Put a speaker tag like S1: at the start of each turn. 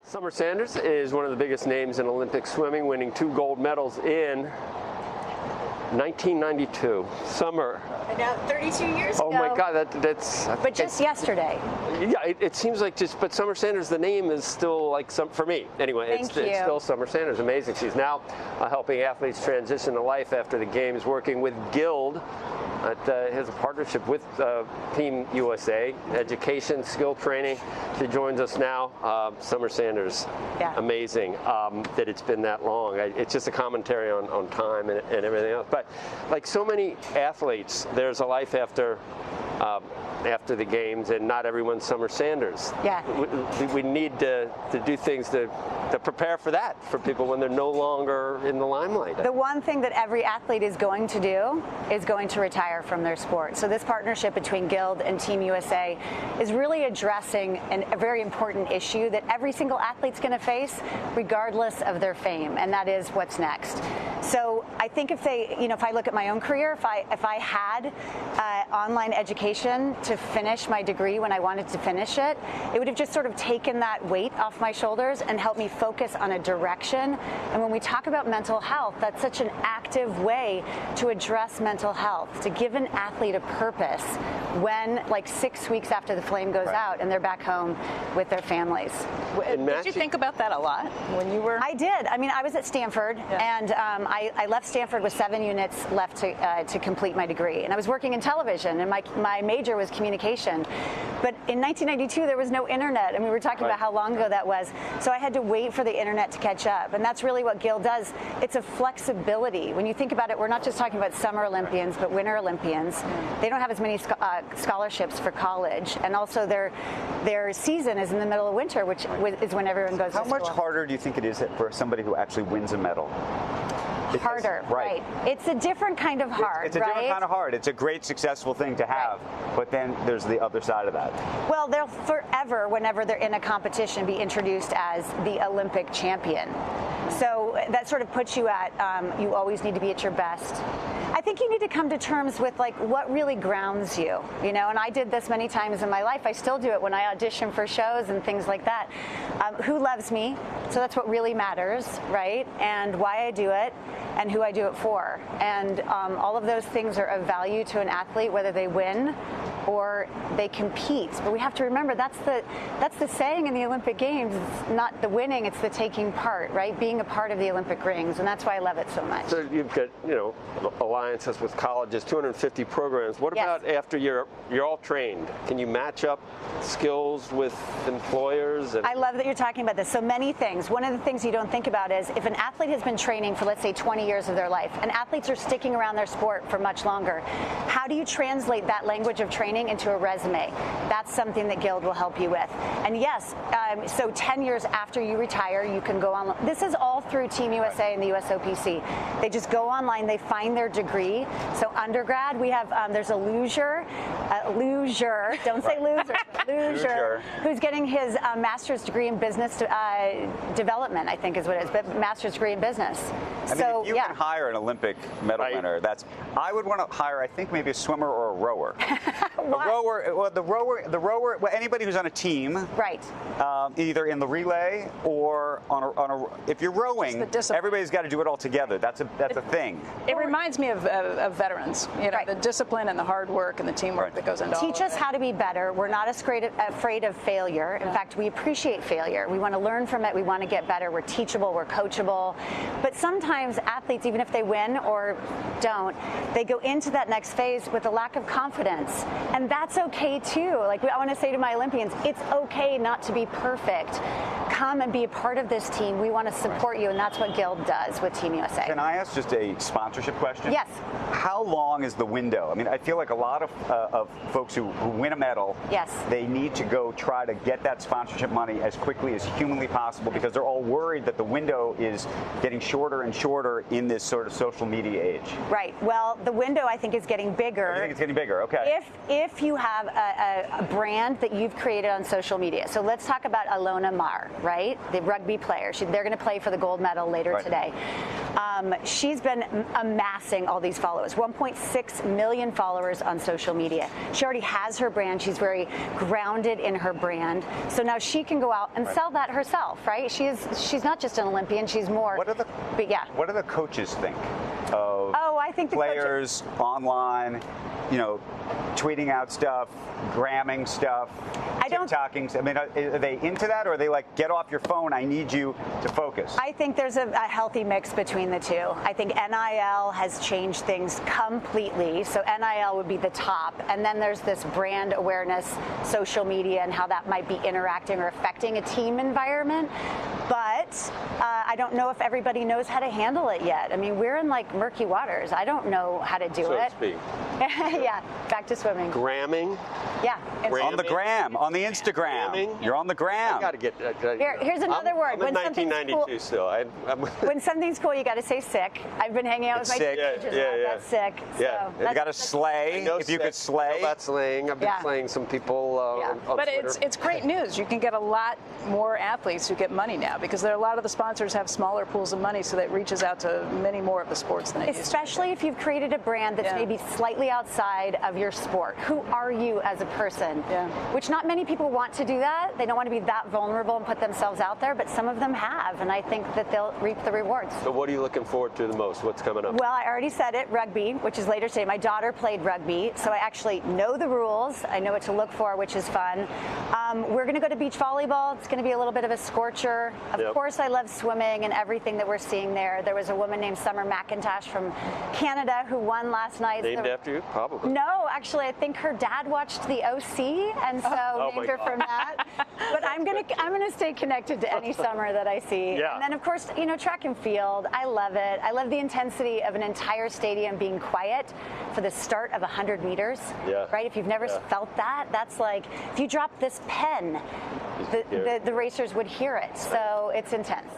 S1: Summer Sanders is one of the biggest names in Olympic swimming, winning 2 gold medals in 1992. Summer.
S2: I know, 32 years ago.
S1: Oh my God, that's.
S2: But just yesterday.
S1: Yeah, it seems like but Summer Sanders, the name is still like for me anyway. It's still Summer Sanders. Amazing. She's now helping athletes transition to life after the games, working with Guild. Has a partnership with Team USA, education, skill training. She joins us now. Summer Sanders, amazing that it's been that long. It's just a commentary on time and everything else. But like so many athletes, there's a life after the games, and not everyone's Summer Sanders.
S2: Yeah.
S1: We need to do things to prepare for that, for people when they're no longer in the limelight.
S2: The one thing that every athlete is going to do is going to retire from their sport. So this partnership between Guild and Team USA is really addressing a very important issue that every single athlete's going to face regardless of their fame, and that is what's next. So I think if I look at my own career, if I had online education to finish my degree when I wanted to finish it, it would have just sort of taken that weight off my shoulders and helped me focus on a direction. And when we talk about mental health, that's such an active way to address mental health, to give an athlete a purpose when, like 6 weeks after the flame goes out and they're back home with their families.
S3: Did you think about that a lot when you were?
S2: I did. I mean, I was at Stanford, and I left Stanford with 7 units left to complete my degree. And I was working in television, and my major was communication. But in 1992, there was no internet, and we were talking about how long ago that was. So I had to wait for the internet to catch up, and that's really what Guild does. It's a flexibility. When you think about it, we're not just talking about summer Olympians, but winter Olympians. They don't have as many scholarships for college, and also their season is in the middle of winter, which is when everyone goes to school.
S4: How much harder do you think it is for somebody who actually wins a medal?
S2: Harder, right. It's a different kind of hard,
S4: It's a different kind of hard. It's a great, successful thing to have, but then there's the other side of that.
S2: Well, they'll forever, whenever they're in a competition, be introduced as the Olympic champion. So that sort of puts you at, you always need to be at your best. I think you need to come to terms with like what really grounds you, and I did this many times in my life. I still do it when I audition for shows and things like that. Who loves me? So that's what really matters, right? And why I do it and who I do it for. And all of those things are of value to an athlete, whether they win or they compete. But we have to remember that's the saying in the Olympic Games. It's not the winning, it's the taking part, right? Being a part of the Olympic rings, and that's why I love it so much.
S1: So you've got, alliances with colleges, 250 programs. What about after you're all trained? Can you match up skills with employers?
S2: I love that you're talking about this. So many things. One of the things you don't think about is if an athlete has been training for, let's say, 20 years of their life, and athletes are sticking around their sport for much longer, how do you translate that language of training into a resume? That's something that Guild will help you with. And yes, so 10 years after you retire, you can go online. This is all through Team USA and the USOPC. They just go online, they find their degree. So undergrad, we have, there's a loser, don't say loser, loser, who's getting his master's degree in business development, I think is what it is, but master's degree in business.
S4: I mean, if you can hire an Olympic medal winner, I would want to hire, I think, maybe a swimmer or a rower. The rower, well, anybody who's on a team,
S2: right?
S4: Either in the relay or if you're rowing, everybody's got to do it all together. That's a thing.
S3: It reminds me of veterans, the discipline and the hard work and the teamwork that goes into all of it.
S2: Teach us how to be better. We're not afraid of failure. In fact, we appreciate failure. We want to learn from it. We want to get better. We're teachable. We're coachable. But sometimes athletes, even if they win or don't, they go into that next phase with a lack of confidence. And that's okay too. Like I want to say to my Olympians, it's okay not to be perfect. Come and be a part of this team. We want to support you, and that's what Guild does with Team USA.
S4: Can I ask just a sponsorship question?
S2: Yes.
S4: How long is the window? I mean, I feel like a lot of folks who win a medal, they need to go try to get that sponsorship money as quickly as humanly possible because they're all worried that the window is getting shorter and shorter in this sort of social media age.
S2: Right. Well, the window, I think, is getting bigger.
S4: I think it's getting bigger. Okay.
S2: If you have a brand that you've created on social media. So let's talk about Alona Mar, right? The rugby player. They're going to play for the gold medal later today. She's been amassing all these followers, 1.6 million followers on social media. She already has her brand. She's very grounded in her brand. So now she can go out and sell that herself, right? She's not just an Olympian, she's more.
S4: What do the coaches think of
S2: I think the
S4: players online, tweeting out stuff, gramming stuff, TikToking? I mean, are they into that, or are they like, get off your phone, I need you to focus?
S2: I think there's a healthy mix between the two. I think NIL has changed things completely. So NIL would be the top, and then there's this brand awareness, social media, and how that might be interacting or affecting a team environment. But I don't know if everybody knows how to handle it yet. I mean, we're in like murky waters. I don't know how to do it.
S1: So to speak.
S2: Yeah, back to swimming.
S1: Gramming?
S2: Yeah.
S4: On the gram, on the Instagram.
S1: Gramming?
S4: You're on the gram.
S1: I got to get.
S2: Here's another word.
S1: I'm in 1992 still.
S2: When something's cool, you got to say sick. I've been hanging out with my teenagers. That's sick.
S1: Yeah.
S2: So
S4: you got to slay. If you could slay.
S1: I know about slaying. I've been slaying some people on
S3: But
S1: Twitter.
S3: it's great news. You can get a lot more athletes who get money now, because there are a lot of the sponsors have smaller pools of money, so that reaches out to many more of the sports than it used to.
S2: Especially if you've created a brand that's maybe slightly outside of your sport. Who are you as a person?
S3: Yeah.
S2: Which not many people want to do that. They don't want to be that vulnerable and put themselves out there, but some of them have, and I think that they'll reap the rewards.
S1: So what are you looking forward to the most? What's coming up?
S2: Well, I already said it, rugby, which is later today. My daughter played rugby, so I actually know the rules. I know what to look for, which is fun. We're going to go to beach volleyball. It's going to be a little bit of a scorcher. Of course, I love swimming and everything that we're seeing there. There was a woman named Summer McIntosh from Canada who won last night.
S1: Named after you? Probably.
S2: No, actually, I think her dad watched the OC, and so named her from that. But I'm gonna stay connected to any Summer that I see.
S1: Yeah.
S2: And then, of course, track and field. I love it. I love the intensity of an entire stadium being quiet for the start of 100 meters.
S1: Yeah.
S2: Right? If you've never felt that, that's like if you drop this pen, the racers would hear it. So it's intense.